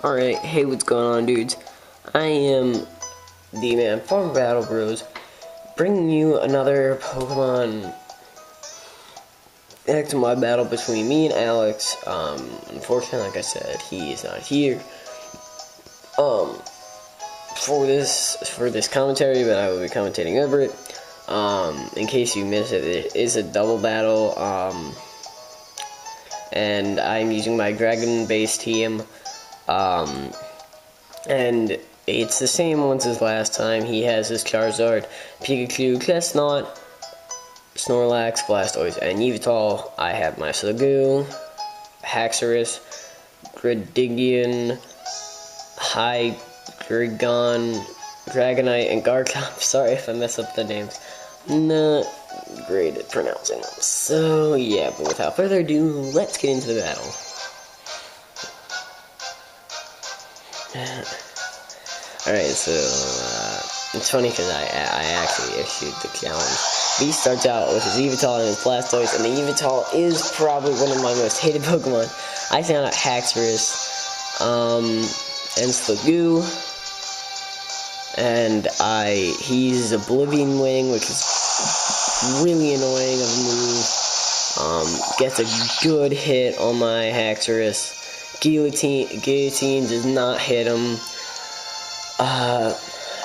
Alright, hey, what's going on, dudes? I am the man from Battle Bros, bringing you another Pokemon X and Y battle between me and Alex. Unfortunately, like I said, he is not here. For this commentary, but I will be commentating over it. In case you missed it, it is a double battle. And I'm using my dragon-based team. And it's the same ones as last time. He has his Charizard, Pikachu, Chestnut, Snorlax, Blastoise, and Yveltal. I have my Slugoo, Haxorus, Gredigion, Hydreigon, Dragonite, and Garchomp. Sorry if I mess up the names. Not great at pronouncing them. So, yeah, but without further ado, let's get into the battle. Alright, so, it's funny because I actually issued the challenge. B starts out with his Yveltal and his Blastoise, and the Yveltal is probably one of my most hated Pokemon. I found out Haxorus, and Slugoo, and he's Oblivion Wing, which is really annoying of a move. Gets a good hit on my Haxorus. Guillotine does not hit him,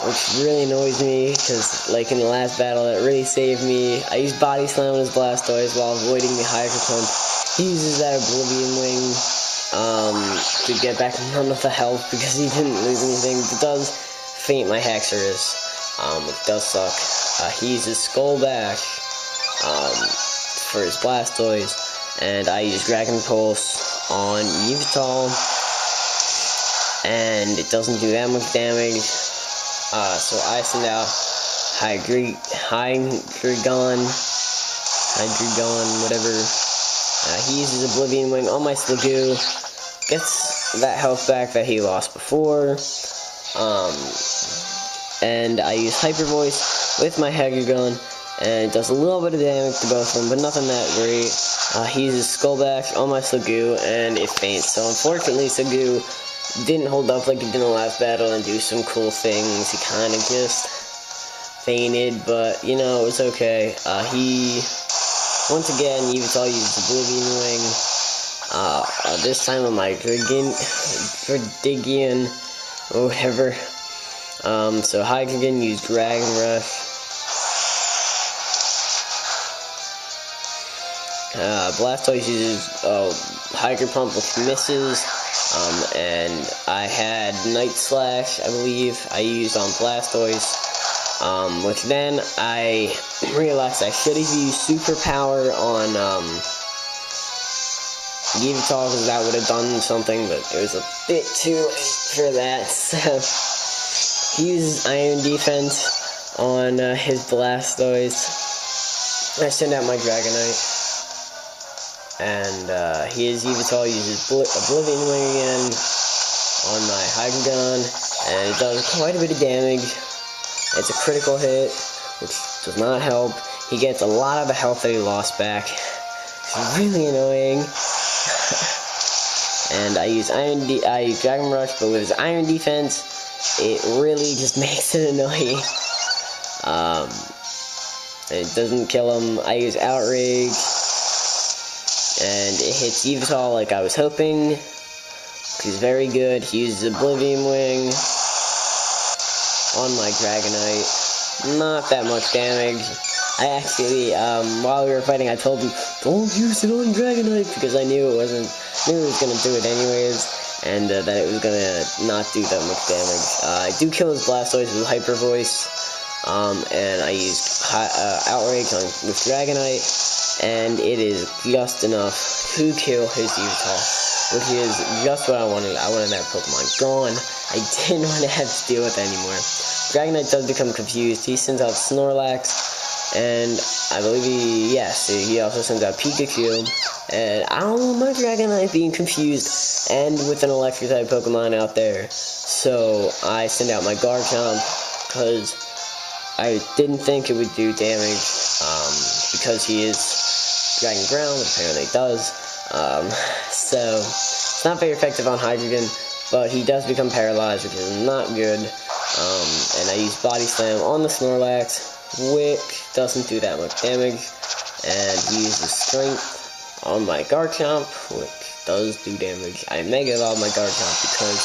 which really annoys me, because, like, in the last battle, it really saved me. I used Body Slam on his Blastoise while avoiding the Hydro Pump. He uses that Oblivion Wing, to get back none of the health, because he didn't lose anything. It does faint my Haxorus, which does suck. He uses Skull Bash, for his Blastoise, and I use Dragon Pulse on Yveltal, and it doesn't do that much damage, so I send out Hydreigon, whatever. He uses Oblivion Wing on my Slugoo, gets that health back that he lost before, and I use Hyper Voice with my Hydreigon, and it does a little bit of damage to both of them, but nothing that great. He uses Skull Bash on my Slugoo, and it faints. So unfortunately, Slugoo didn't hold up like he did in the last battle and do some cool things. He kind of just fainted, but, you know, it was okay. Once again, Yveltal used Oblivion Wing. This time on my Gredigion, or whatever. So Hydreigon used Dragon Rush. Blastoise uses Hydro Pump, which misses, and I had Night Slash, I believe, I used on Blastoise, which then I realized I should have used Superpower on Yveltal, because that would have done something, but it was a bit too late for that. So he uses Iron Defense on his Blastoise. I send out my Dragonite. And his Yveltal uses Oblivion Wing again on my Hydreigon, and it does quite a bit of damage. It's a critical hit, which does not help. He gets a lot of the health that he lost back. It's really annoying. And I use Dragon Rush, but with his Iron Defense, it really just makes it annoying. It doesn't kill him. I use Outrage, and it hits Yveltal like I was hoping. He's very good. He uses Oblivion Wing on my Dragonite. Not that much damage. I actually, while we were fighting, I told him, don't use it on Dragonite, because I knew it was gonna do it anyways, and that it was gonna not do that much damage. I do kill his Blastoise with Hyper Voice, and I used Outrage with Dragonite, and it is just enough to kill his Yveltal, which is just what I wanted. I wanted that Pokemon gone. I didn't want to have to deal with it anymore. Dragonite does become confused. He sends out Snorlax, and I believe he also sends out Pikachu, and I don't want my Dragonite being confused and with an electric type Pokemon out there, so I send out my Garchomp, because I didn't think it would do damage, because he is Dragon Ground, which apparently it does, so it's not very effective on Hydreigon. but he does become paralyzed, which is not good. And I use Body Slam on the Snorlax, which doesn't do that much damage, and he uses Strength on my Garchomp, which does do damage. I Mega Evolve my Garchomp because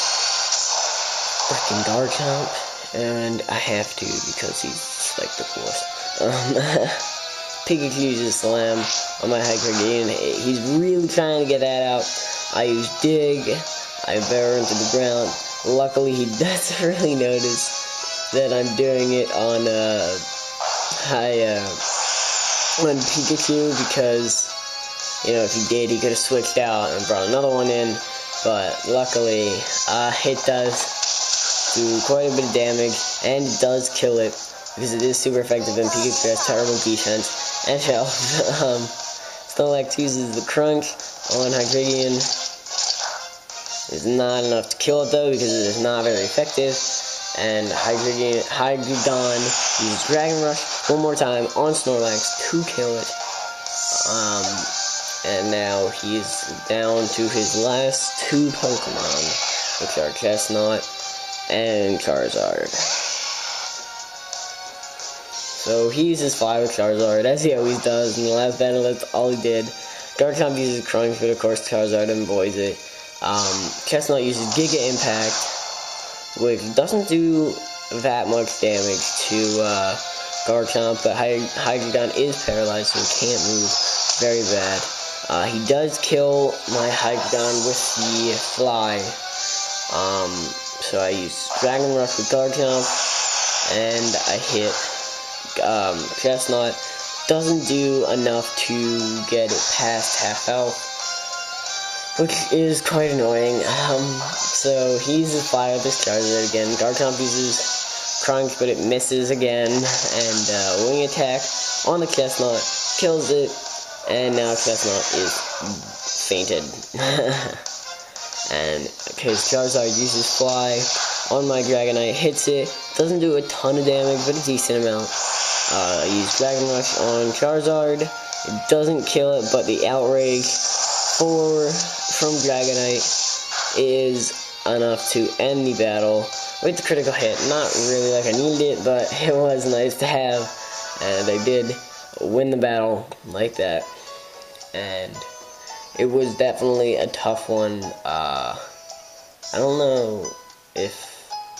freaking Garchomp, and I have to because he's like the coolest. Pikachu uses Slam on my Hypergene. He's really trying to get that out. I use Dig. I burrow into the ground. Luckily, he doesn't really notice that I'm doing it on on Pikachu, because, you know, if he did, he could have switched out and brought another one in. But luckily, it does do quite a bit of damage, and it does kill it, because it is super effective, and Pikachu has terrible defense. And Shell. Snorlax uses the Crunch on Hydreigon. It's not enough to kill it though, because it is not very effective. And Hydreigon uses Dragon Rush one more time on Snorlax to kill it. And now he's down to his last two Pokemon, which are Chestnut and Charizard. So he uses Fly with Charizard, as he always does. In the last battle, that's all he did. Garchomp uses Crunch, but of course Charizard avoids it. Chestnut uses Giga Impact, which doesn't do that much damage to Garchomp, but Hydreigon is paralyzed, so he can't move. Very bad. He does kill my Hydreigon with the Fly. So I use Dragon Rush with Garchomp, and I hit Chestnut. Doesn't do enough to get it past half health, which is quite annoying. So he uses Fire with his Charizard again. Garchomp uses Crunch, but it misses again, and Wing Attack on the Chestnut kills it, and now Chestnut is fainted. And his Charizard uses Fly on my Dragonite, hits it, doesn't do a ton of damage, but a decent amount. I use Dragon Rush on Charizard. It doesn't kill it, but the Outrage from Dragonite is enough to end the battle with the critical hit. Not really like I needed it, but it was nice to have, and I did win the battle like that. And it was definitely a tough one. I don't know if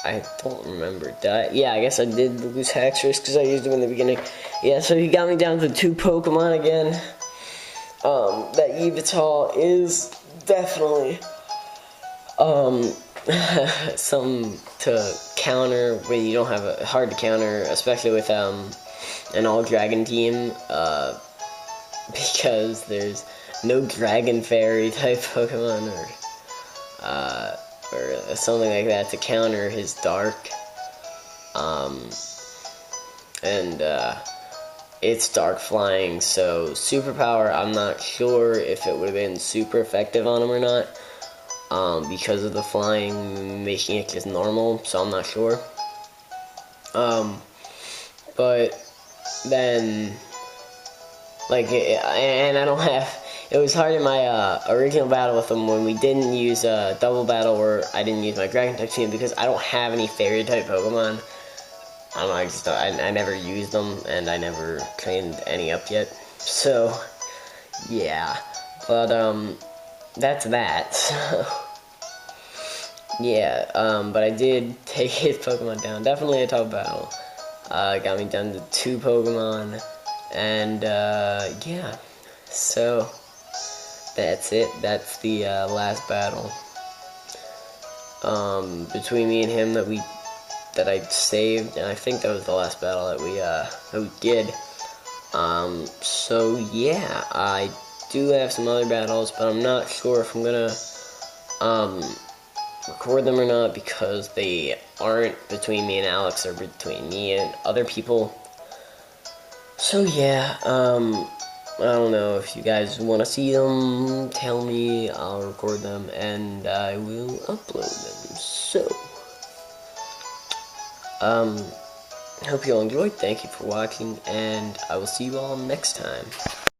I don't remember. Yeah, I guess I did lose Haxorus because I used him in the beginning. Yeah, so he got me down to 2 Pokemon again. That Yveltal is definitely something to counter when you don't have a hard to counter, especially with an all-dragon team, because there's no Dragon Fairy type Pokemon or something like that to counter his Dark. It's Dark Flying, so Superpower, I'm not sure if it would have been super effective on him or not, because of the flying making it just normal, so I'm not sure. But then, like, and I don't have, it was hard in my original battle with him when we didn't use a double battle where I didn't use my Dragon type team, because I don't have any Fairy type Pokemon. I don't know, I never used them, and I never trained any up yet. So, yeah. But, that's that. So, yeah, but I did take his Pokemon down. Definitely a tough battle. Got me down to 2 Pokemon. And, yeah. So, that's it. That's the last battle between me and him that I saved, and I think that was the last battle that we did. So yeah, I do have some other battles, but I'm not sure if I'm gonna record them or not, because they aren't between me and Alex, they're between me and other people. So yeah, I don't know if you guys want to see them, tell me, I'll record them, and I will upload them. So, hope you all enjoyed, thank you for watching, and I will see you all next time.